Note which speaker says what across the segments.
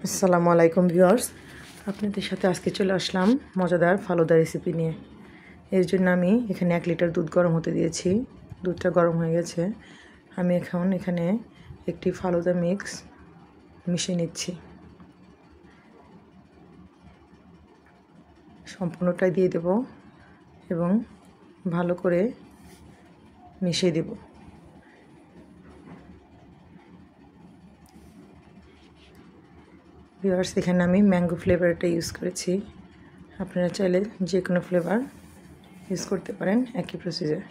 Speaker 1: আসসালামু আলাইকুম ভিউয়ার্স, আপনাদের সাথে আজকে চলে আসলাম মজাদার ফালুদা রেসিপি নিয়ে। এর জন্য আমি এখানে 1 লিটার দুধ গরম হতে দিয়েছি। দুধটা গরম হয়ে গেছে। আমি এখন এখানে একটি ফালুদা মিক্স মিশিয়ে নিচ্ছি। সম্পূর্ণটাই দিয়ে দেব এবং ভালো করে মিশিয়ে দেব। ভিউয়ার্স, এখানে আমি ম্যাঙ্গো ফ্লেভারটা ইউজ করেছি। আপনারা চাইলে যে কোনো ফ্লেভার ইউজ করতে পারেন একই প্রসিজার।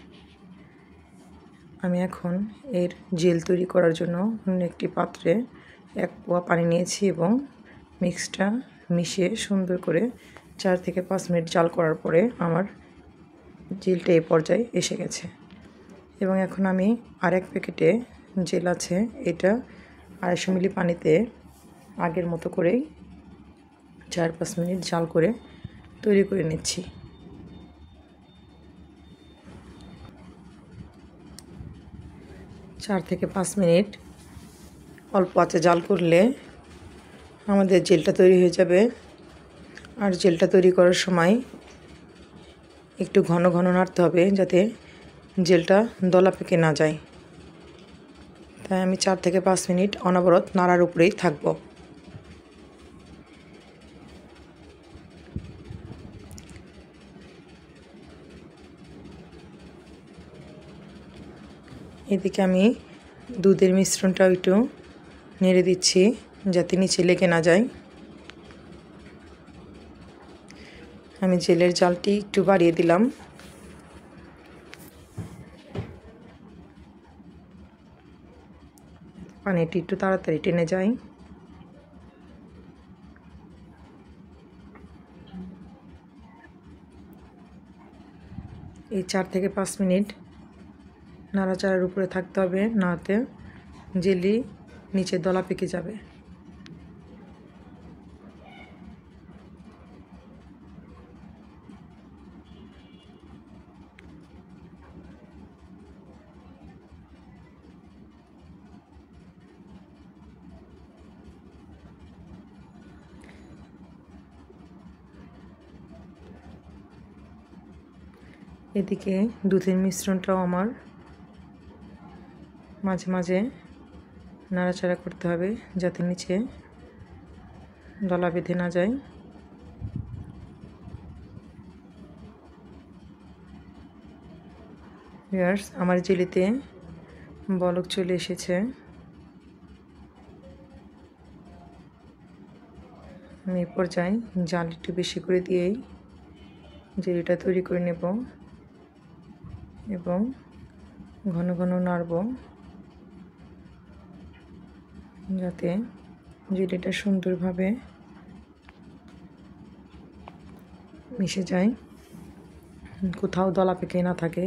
Speaker 1: আমি এখন এর জেল তৈরি করার জন্য অন্য একটি পাত্রে 1 পোয়া পানি নিয়েছি এবং মিক্সটা মিশিয়ে সুন্দর করে 4 থেকে 5 মিনিট জাল করার পরে আমার জেলটা এই পর্যায়ে এসে গেছে। এবং এখন আমি আরেক প্যাকেটে জেল আছে, এটা 250 মিলি পানিতে আগের মতো করেই 4-5 মিনিট জাল করে তৈরি করে নিচ্ছি। চার থেকে 5 মিনিট অল্প আঁচে জাল করলে আমাদের জেলটা তৈরি হয়ে যাবে। আর জেলটা তৈরি করার সময় একটু ঘন ঘন নাড়তে হবে যাতে জেলটা দলা পেকে না যায়। তাই আমি 4 থেকে 5 মিনিট অনবরত নাড়ার উপরেই থাকবো। এদিকে আমি দুধের মিশ্রণটাও একটু নেড়ে দিচ্ছি যাতে নিচে লেগে না যায়। আমি জেলের জালটি একটু বাড়িয়ে দিলাম। পানিটি একটু তাড়াতাড়ি টেনে যায়। এই 4 থেকে 5 মিনিট নাড়াচাড়ার উপরে থাকতে হবে, নাতে জেলি নিচে দলা পেকে যাবে। এদিকে দুধের মিশ্রণটাও আমার মাঝে মাঝে নাড়াচাড়া করতে হবে যাতে নিচে দলা বেঁধে না যায়। ভিউয়ার্স, আমার জেলিতে বলক চলে এসেছে। আমি এই পর্যায়ে জাল একটু বেশি করে দিয়েই জেলিটা তৈরি করে নেব এবং ঘন ঘন নাড়ব যাতে জেলিটা সুন্দরভাবে মিশে যায়, কোথাও দলা পেকে না থাকে।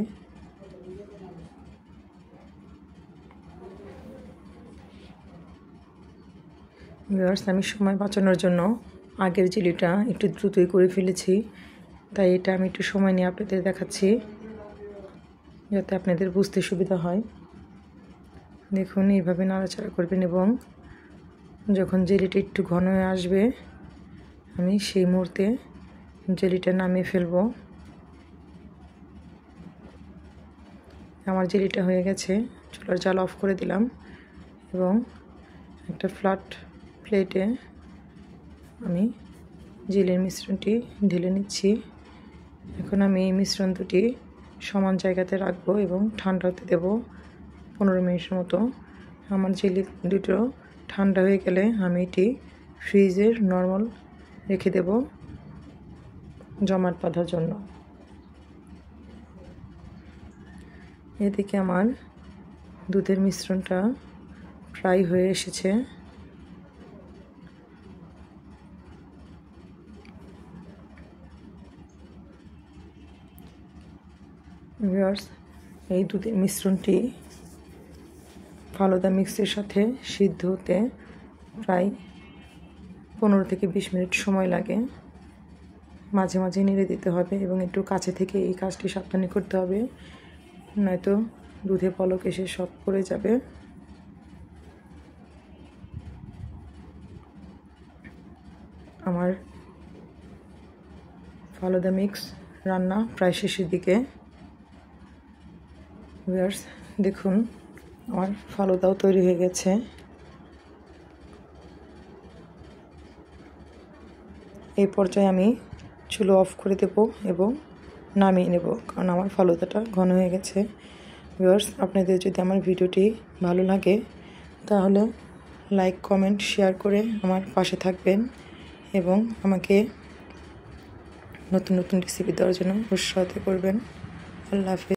Speaker 1: ভিউয়ার্স, আমি সময় বাঁচানোর জন্য আগের জেলিটা একটু দ্রুতই করে ফেলেছি, তাই এটা আমি একটু সময় নিয়ে আপনাদের দেখাচ্ছি যাতে আপনাদের বুঝতে সুবিধা হয়। দেখুন, এইভাবে নাড়াচাড়া করবেন এবং যখন জেলিটা একটু ঘন হয়ে আসবে আমি সেই মুহূর্তে জেলিটা নামিয়ে ফেলব। আমার জেলিটা হয়ে গেছে, চুলার জাল অফ করে দিলাম এবং একটা ফ্ল্যাট প্লেটে আমি জেলের মিশ্রণটি ঢেলে নিচ্ছি। এখন আমি এই মিশ্রণ দুটি সমান জায়গাতে রাখবো এবং ঠান্ডা হতে দেব 15 মিনিটের মতো। আমার জেলি দুটো ঠান্ডা হয়ে গেলে আমি এটি ফ্রিজের নর্মাল রেখে দেব জমাট বাঁধার জন্য। এদিকে আমার দুধের মিশ্রণটা প্রায় হয়ে এসেছে। ভিউয়ার্স, এই দুধের মিশ্রণটি ফালুদা মিক্সের সাথে সিদ্ধ হতে প্রায় 15 থেকে 20 মিনিট সময় লাগে। মাঝে মাঝে নেড়ে দিতে হবে এবং একটু কাছে থেকে এই কাজটি সাবধানে করতে হবে, নয়তো দুধে পলক এসে সব পড়ে যাবে। আমার ফালুদা মিক্স রান্না প্রায় শেষের দিকে। ভিউয়ার্স, দেখুন আমার ফালুদাও তৈরি হয়ে গেছে। এই পর্যায়ে আমি চুলো অফ করে দেব এবং নামিয়ে নেব, কারণ আমার ফালুদাটা ঘন হয়ে গেছে। ভিউয়ার্স, আপনাদের যদি আমার ভিডিওটি ভালো লাগে তাহলে লাইক, কমেন্ট, শেয়ার করে আমার পাশে থাকবেন এবং আমাকে নতুন নতুন রেসিপি দেওয়ার জন্য উৎসাহিত করবেন। আল্লাহ হাফেজ।